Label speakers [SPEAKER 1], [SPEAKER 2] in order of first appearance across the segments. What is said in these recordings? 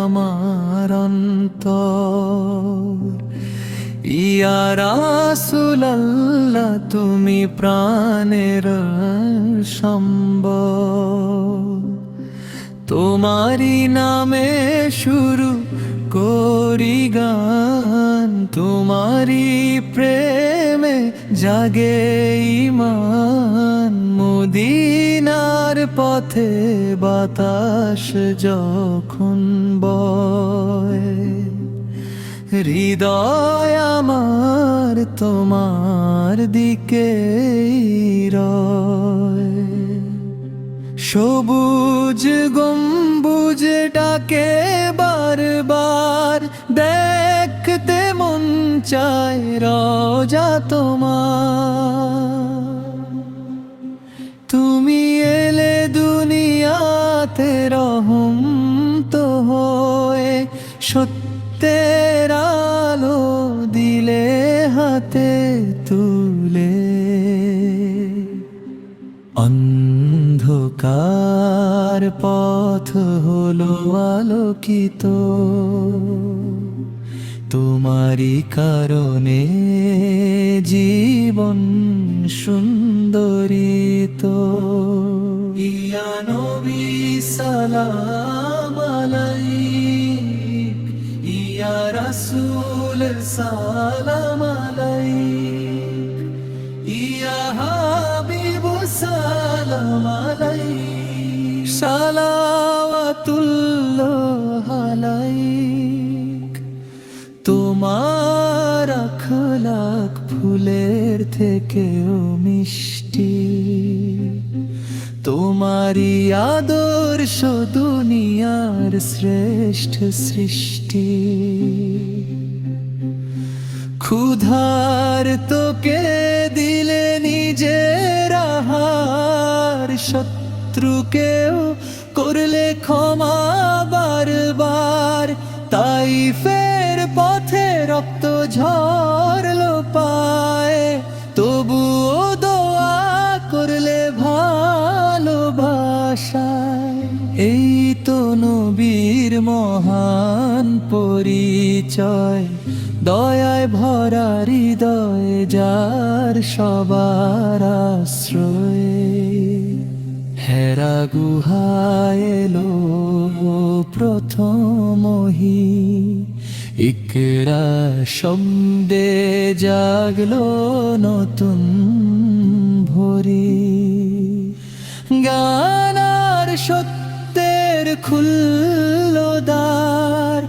[SPEAKER 1] আমার অন্তর। ইয়া রাসূলাল্লাহ তুমি প্রাণের সম্বল, তোমারি নামে শুরু করি গান, তোমারি প্রেমে জাগে ঈমান। মদিনার পথে বাতাস যখন বয়, হৃদয় আমার তোমার দিকে রয়। সবুজ গম্বুজ ডাকে বারবার, দেখতে মন চায় রওজা তোমার। তুমি এলে দুনিয়াতে রহম তো হয়ে, সত্যের আলো দিলে হাতে তুলে। অন্ধকার পথ হলো আলোকিত, তোমারি কারণে জীবন সুন্দরিত। ইয়া নবী সালাম আলাইক, ইয়া রাসূল সালাম আলাইক, ইয়া হাবিব সালাম আলাইক, সালাওয়াতুল্লাহ আলাইক। তোমার আখলাক ফুলের থেকেও মিষ্টি, তোমারি আদর্শ দুনিয়ার শ্রেষ্ঠ সৃষ্টি। ক্ষুধার তোকে দিলে নিজের আহার, শত্রুকেও করলে ক্ষমা বারবার। তাইফের পথে রক্ত ঝরলো পায়ে, তবুও দোয়া করলে ভালোবাসায়। এই তো নবীর মহান পরিচয়, দয়ায় ভরা হৃদয় যার সবার আশ্রয়। হেরা গুহায় এলো প্রথম ওহী, ইকরা শব্দে জাগলো নতুন ভোরে। জ্ঞানার সত্যের খুললো দ্বার,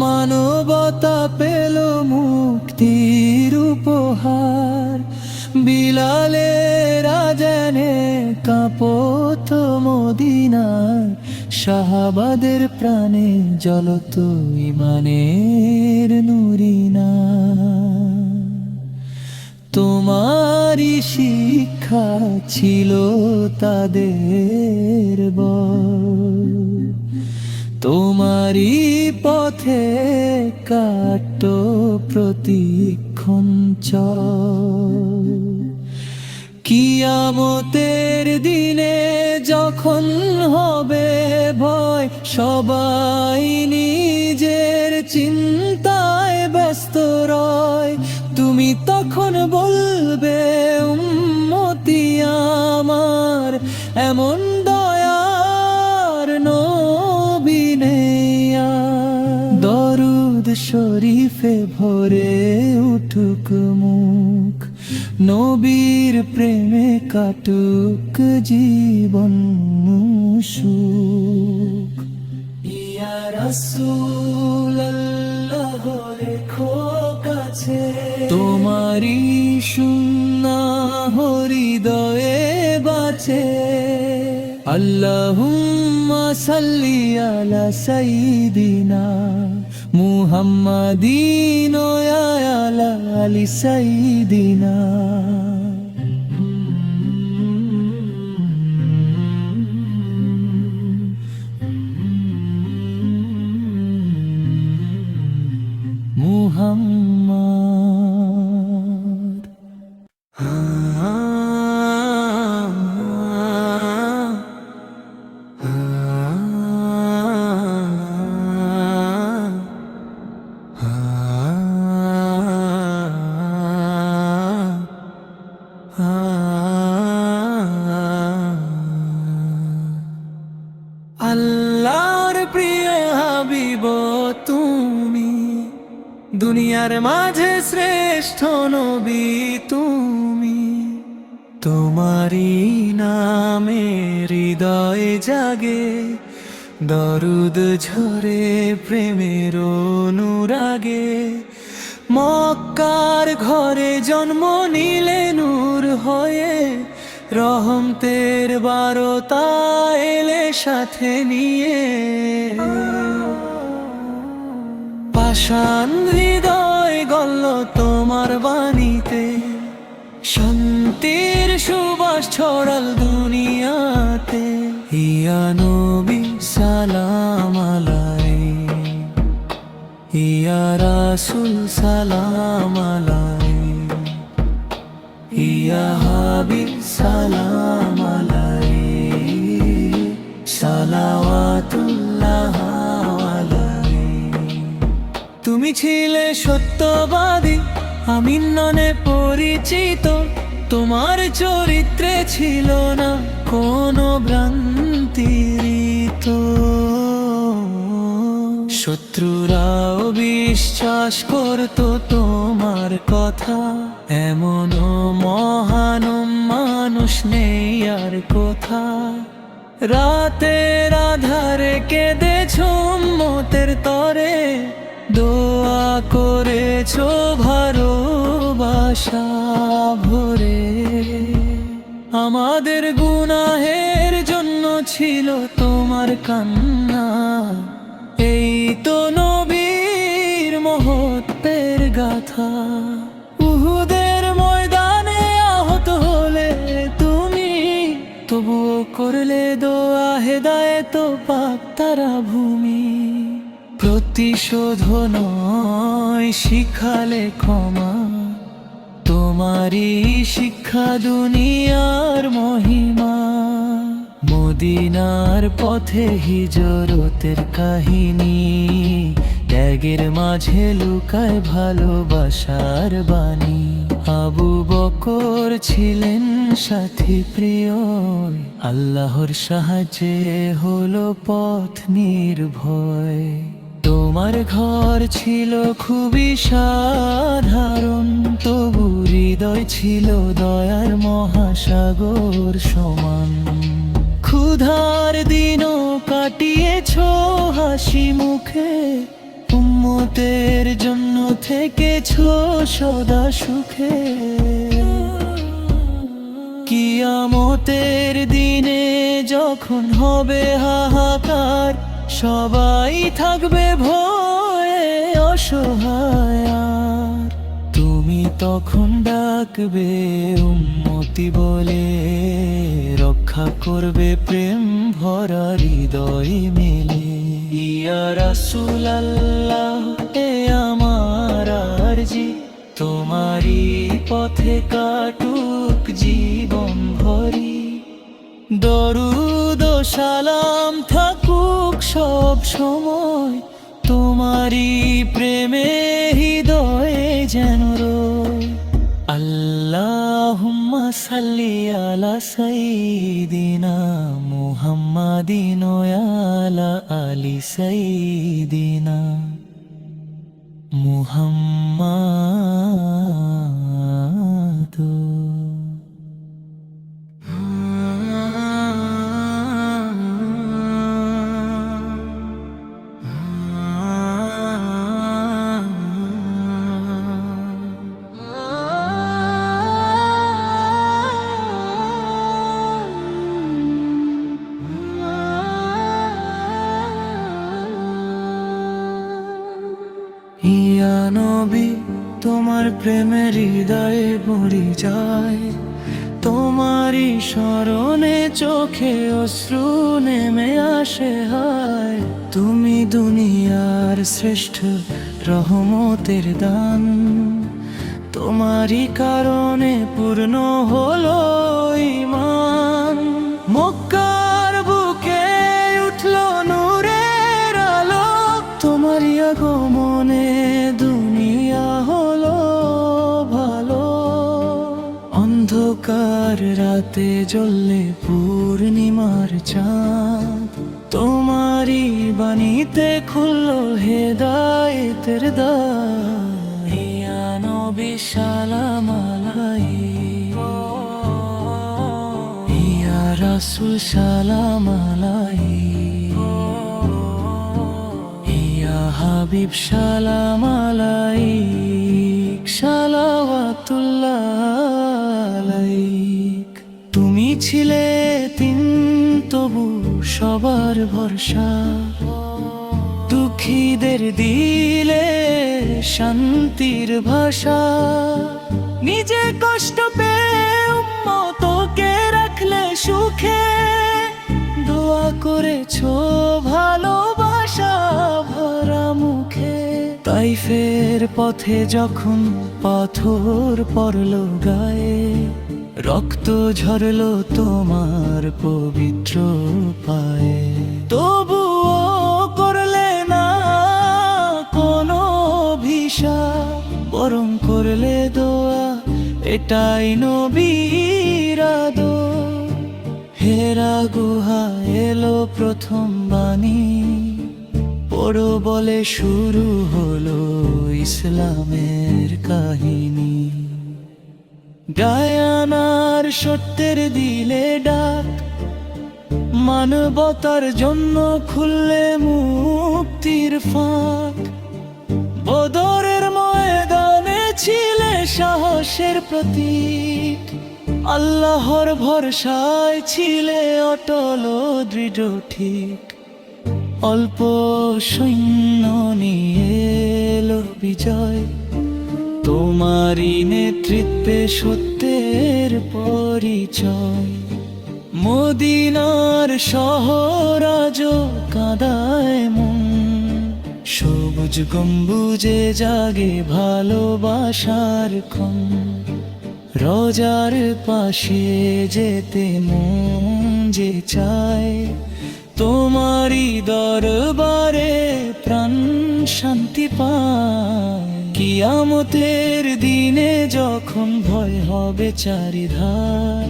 [SPEAKER 1] মানবতা পেল মুক্তির উপহার। বিলালের আজানে কাঁপত মদিনার, সাহাবাদের প্রাণে জ্বলত ঈমানের নুরিনা। তোমারি শিক্ষা ছিল তাদের বল, তোমারি পথে কাটো প্রতিক্ষণ চল। কিয়ামতের দিনে যখন হবে ভয়, সবাই নিজের চিন্তায় ব্যস্ত রয়। তুমি তখন বলবে উম্মতি আমার, এমন দয়ার নবী নেই আর। দরুদ শরীফে ভরে উঠুক মুখ, নবীর প্রেমে কাটুক জীবন সুখ। ইয়া রাসূলাল্লাহ রেখো কাছে, তোমারি সুন্নাহ হৃদয়ে বাঁচে। আল্লাহুম্মা সাল্লি আলা সাইয়্যিদিনা মুহাম্মাদিন ওয়া আলা আলি সাইয়্যিদিনা। মুহাম্মদ। তুমি, দুনিয়ার মাঝে শ্রেষ্ঠ নবী তুমি। তোমারি নামে হৃদয়ে জাগে দরুদ ঝরে প্রেমের অনুরাগে। মক্কার ঘরে জন্ম নিলে নূর হয়ে, রহমতের বারতা এলে সাথে নিয়ে। পাষাণ হৃদয় গল্ল তোমার বাণীতে, শান্তির সুবাস ছড়াল দুনিয়াতে। ইয়া নবী সালাম আলাইহি, ইয়া রাসূল সালাম আলাইহি, ইয়া হাবিব সালাম আলাইহি, সালাওয়াতুল্লাহ আলাইহি। তুমি ছিলে সত্যবাদী, আমিন নামে পরিচিত। তোমার চরিত্রে ছিল না কোনো ভ্রান্তিরিত। শত্রুরাও বিশ্বাস করত তোমার কথা, এমন মহান মানুষ নেই আর কোথা। রাতের আধারে কেঁদেছ উম্মতের তরে, দোয়া করেছো ভালোবাসা ভরে। আমাদের গুনাহের জন্য ছিল তোমার কান্না, এই তো নবীর মহত্বের গাথা। উহুদের ময়দানে আহত হলে তুমি, তবুও করলে দোয়া হেদায়েত পাক তারা ভূমি। প্রতিশোধ নয় শিখালে ক্ষমা, তোমারই শিক্ষা দুনিয়ার মহিমা। মদিনার পথে হিজরতের কাহিনী, ত্যাগের মাঝে লুকায় ভালোবাসার বাণী। আবু বকর ছিলেন সাথী প্রিয়, আল্লাহর সাহায্যে হলো পথ নির্ভয়। তোমার ঘর ছিল খুবই সাধারণ, তবু হৃদয় ছিল দয়ার মহাসাগর সমান। ক্ষুধার দিনও কাটিয়েছ হাসি মুখে, উম্মতের জন্য থেকেছ সদা সুখে। কিয়ামতের দিনে যখন হবে হাহাকার, সবাই থাকবে ভয়ে অসহায়। তুমি তখন ডাকবে উম্মতি বলে, রক্ষা করবে প্রেম ভরা হৃদয় মেলে। ইয়া রাসূলুল্লাহ এ আমার আরজি, তোমারই পথে কাটুক জীবন ভরি। দরুদ ও সালাম থাকুক সব সময়, তোমারই প্রেমে হৃদয়ে যেন রয়। আল্লাহুম্মা সাল্লি আলা সাইয়্যিদিনা মুহাম্মাদিন ওয়া আলা আলি সাইয়্যিদিনা মুহাম্মাদ। ইয়া নবী তোমার প্রেমের হৃদয়ে ভরি যায়, তোমারই স্মরণে চোখে অশ্রু নেমে আসে হায়। তুমি দুনিয়ার শ্রেষ্ঠ রহমতের দান, তোমারই কারণে পূর্ণ হলো ঈমান। মক্কার বুকে উঠলো নূরের আলো, তোমারই আগমনে দুনিয়া হলো ভালো। অন্ধকার রাতে জ্বললে পূর্ণিমার চাঁদ, তোমারি বাণীতে খুললো হেদায়েতের দ্বার। ইয়া নবী সালাম আলাইহি, ইয়া রাসূল সালাম আলাইহি, ইয়া হাবিব সালাম আলাইক, সালাওয়াতুল্লাহ আলাইক। তুমি ছিলে তিন তবু সবার ভরসা, দুঃখীদের দিলে শান্তির ভাষা। নিজে কষ্ট পেয়ে উম্মতকে রাখলে সুখে, দোয়া করেছো ভালোবাসা ভরা মুখে। তাইফের পথে যখন পাথর পড়লো গায়ে, রক্ত ঝরলো তোমার পবিত্র পায়ে। তবুও করলে না কোনো অভিশাপ, বরং করলে দোয়া, এটাই নবীর আদর। হেরা গুহা এলো প্রথম বাণী, পড়ো বলে শুরু হলো ইসলামের কাহিনী। গায়ানার সত্যের দিলে ডাক, মানবতার জন্য খুললে মুক্তির ফাঁক। বদরের ময়দানে ছিলে সাহসের প্রতীক, আল্লাহর ভরসায় ছিলে অটল দৃঢ় ঠিক। অল্প সৈন্য নিয়ে এলো বিজয়, তোমারই নেতৃত্বে সত্যের পরিচয়। মদিনার শহর আজ কাঁদায় মন, সবুজ গম্বুজে জাগে ভালোবাসার ক্ষণ। রোজার পাশে যেতে মন যে চায়, তোমারই দরবারে প্রাণ শান্তি পায়। কিয়ামতের দিনে যখন ভয় হবে চারিধার,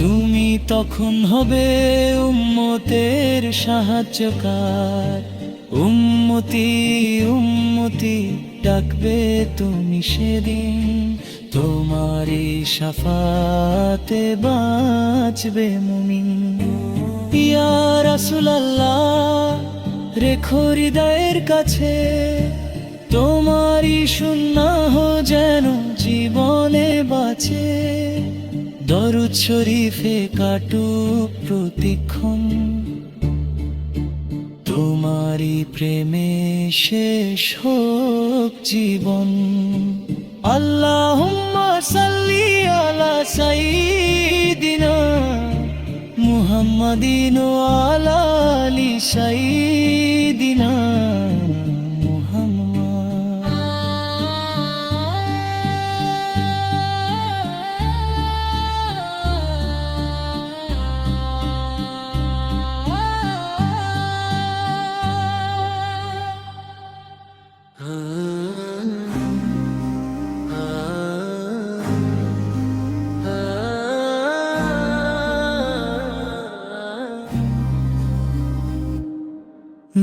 [SPEAKER 1] তুমি তখন হবে উম্মতের সাহায্যকার। উম্মতি উম্মতি ডাকবে তুমি সেদিন, তোমারই শাফাতে বাঁচবে মুমিন। ইয়া রাসূলুল্লাহ রেখো হৃদয়ের কাছে, তোমারই সুন্নাহ যেন জীবনে বাঁচে। দরুদ শরীফে কাটুক প্রতিক্ষণ, তোমারই প্রেমে শেষ হোক জীবন। আল্লাহুম্মা সাল্লি আলা সাইয়্যিদিনা মুহাম্মাদিন ওয়া আলা আলি সাইয়্যিদিনা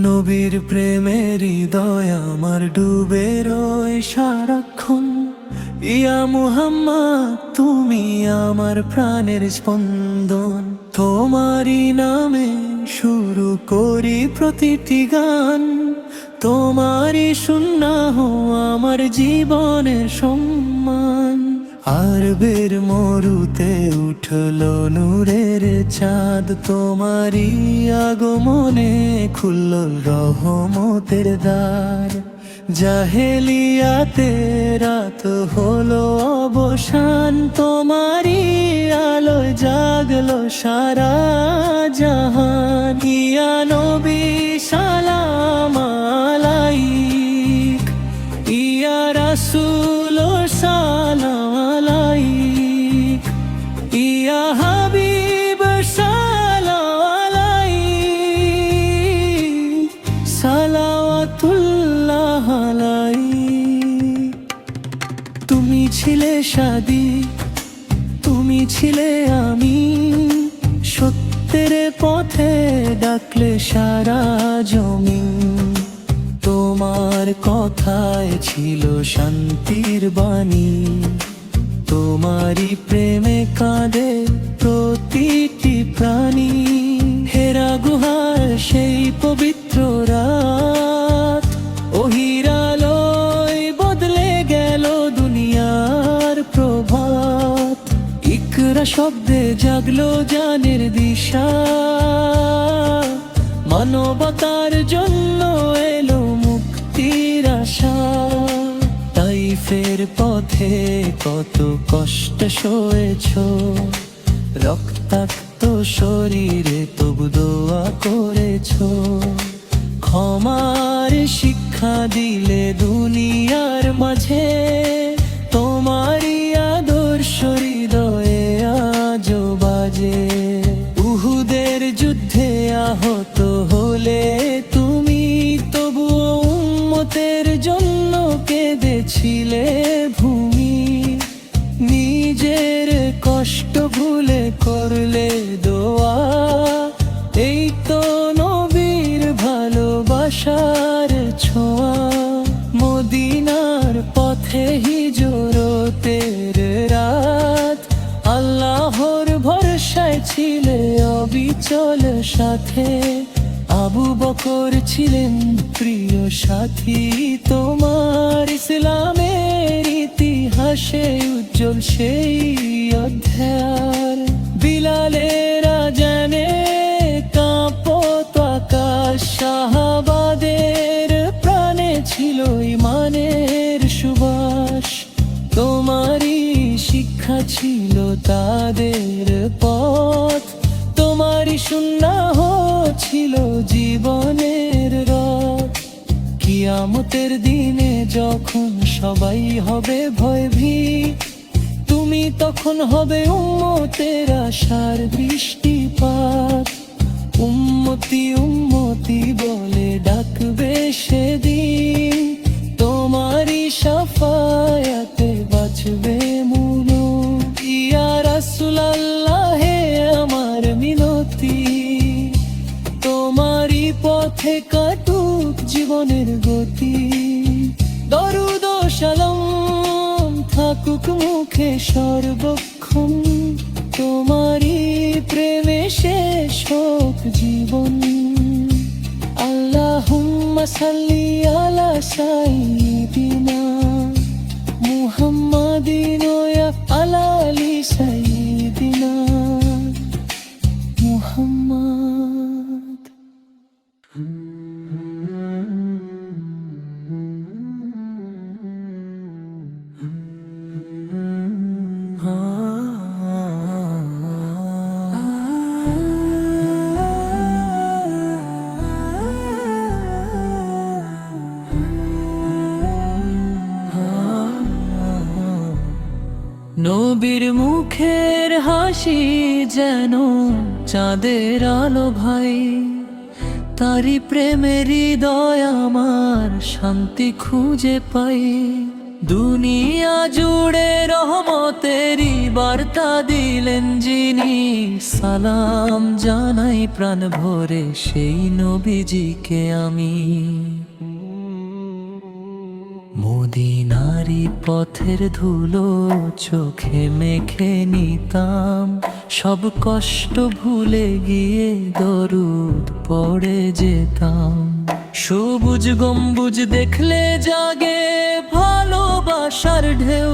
[SPEAKER 1] নবীর প্রেমের হৃদয় আমার ডুবে রয় সারাক্ষণ। ইয়া মুহাম্মদ তুমি আমার প্রাণের স্পন্দন, তোমারই নামে শুরু করি প্রতিটি গান। তোমারই সুন্নাহ আমার জীবনের সম্মান। আরবের মরুতে উঠলো নূরের চাঁদ, তোমারই আগমনে খুলল রহমতের দ্বার। জাহেলিয়াতে রাত হলো অবসান, তোমারই আলোয় জাগলো সারা জাহান। ইয়া নবী সালাম আলাইক, ইয়া রাসূল সালাম আলাইক, ইয়া হাবিব সালাম আলাইক, সালাওয়াতুল্লাহ আলাইক। তুমি ছিলে শাদি, তুমি ছিলে আমি, সত্যের পথে পথে ডাকলে সারা জমিন, তোমার কথায় ছিল শান্তির বাণী। তোমারই প্রেমে কাঁদে প্রতিটি প্রাণী। হেরা গুহার সেই পবিত্র রাত, ওহির আলোয় বদলে গেল দুনিয়ার প্রভাত। ইকরা শব্দে জাগলো জানের দিশা, মানবতার জন্য এলো মুক্তির আশা। তাইফের পথে কত কষ্ট সয়েছ, রক্তাক্ত শরীরে তবু দোয়া করেছ। ক্ষমার শিক্ষা দিলে দুনিয়ার মাঝে, তোমারই আদর্শ হৃদয়ে আজও বাজে। উহুদের যুদ্ধে আহত হলে তুমি তবুও উম্মতের জন্য কেঁদেছিলে ভূমি। নিজের কষ্ট ভুলে করলে দোয়া, এই তো নবীর ভালোবাসার ছোঁয়া। মদিনার পথে হিজরতের রাত, আল্লাহর ভরসায় ছিলে অবিচল সাথে। আবু বকর ছিলেন প্রিয় সাথী তোমার, ইসলামের ইতিহাসে উজ্জ্বল সেই অধ্যায়। বিলালের আজানে কাঁপত আকাশ, সাহাবাদের প্রাণে ছিল ঈমানের সুবাস। তোমারই শিক্ষা ছিল তাদের পথ, তোমারই সুন্নাহ ছিল জীবনের রথ। কিয়ামতের দিনে যখন সবাই হবে ভয়ভীত, তুমি তখন হবে উম্মতের আশার বৃষ্টিপাত। উম্মতি উম্মতি বলে ডাকবে সেদিন, তোমারই শাফায়াতে বাঁচবে মুনু। ইয়া রাসূলুল্লাহ হে আমার মিনতি, তোমারই পথে কাটুক জীবনের গতি। দরুদ ও সালাম থাকুক মুখে সর্বক্ষণ, তোমারই প্রেমে শেষ হোক জীবন। আল্লাহুম্মা সাল্লি আলা সাইয়্যিদিনা মুহাম্মাদিন ওয়া আলা আলি সাইয়্যিদিনা মুহাম্মাদ। নবীর মুখের হাসি যেন চাঁদের আলো ভাই, তারি প্রেমের হৃদয় আমার শান্তি খুঁজে পাই। দুনিয়া জুড়ে রহমতেরই বার্তা দিলেন যিনি, সালাম জানাই প্রাণ ভরে সেই নবীজিকে আমি। মদিনারি পথের ধুলো চোখে মেখে নিতাম, সব কষ্ট ভুলে গিয়ে দরুদ পড়ে যেতাম। সবুজ গম্বুজ দেখলে জাগে ভালোবাসার ঢেউ,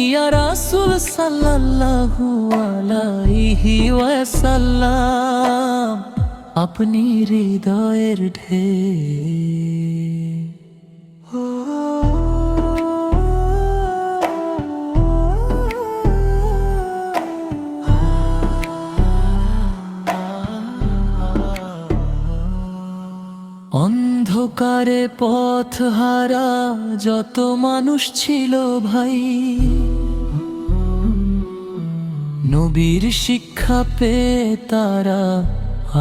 [SPEAKER 1] ইয়া রাসূল সাল্লাল্লাহু আলাইহি ওয়াসাল্লাম, আপনি হৃদয়ের ঢেউ। অন্ধকারে পথ হারা যত মানুষ ছিল ভাই, নবীর শিক্ষা পেয়ে তারা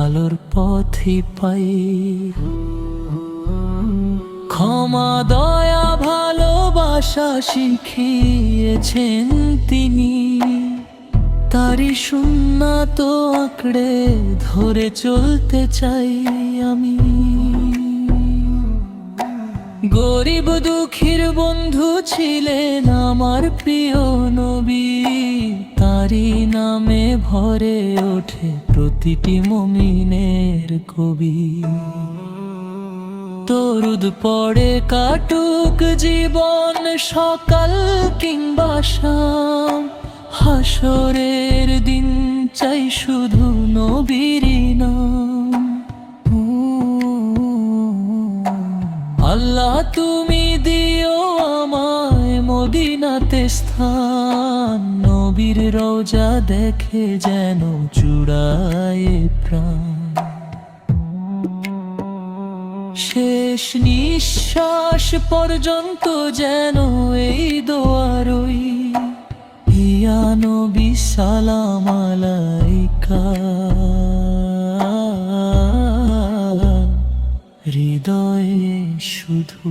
[SPEAKER 1] আলোর পথই পাই। ক্ষমা দয়া ভালোবাসা শিখিয়েছেন তিনি, তারি সুন্নাত আঁকড়ে ধরে চলতে চাই আমি। গরিব দুঃখীর বন্ধু ছিলেন আমার প্রিয় নবী, তারি নামে ভরে ওঠে প্রতিটি মুমিনের কবি। দরুদ পড়ে কাটুক জীবন সকাল কিংবা শাম, হাসরের দিন চাই শুধু নবীর নাম। আল্লাহ তুমি দিও আমায় মদিনাতে স্থান, নবীর রওজা দেখে যেন জুড়ায় প্রাণ। শেষ নিঃশ্বাস পর্যন্ত যেন এই দোয়ারই, ইয়া নবী সালাম আলাইকা, হৃদয়ে শুধু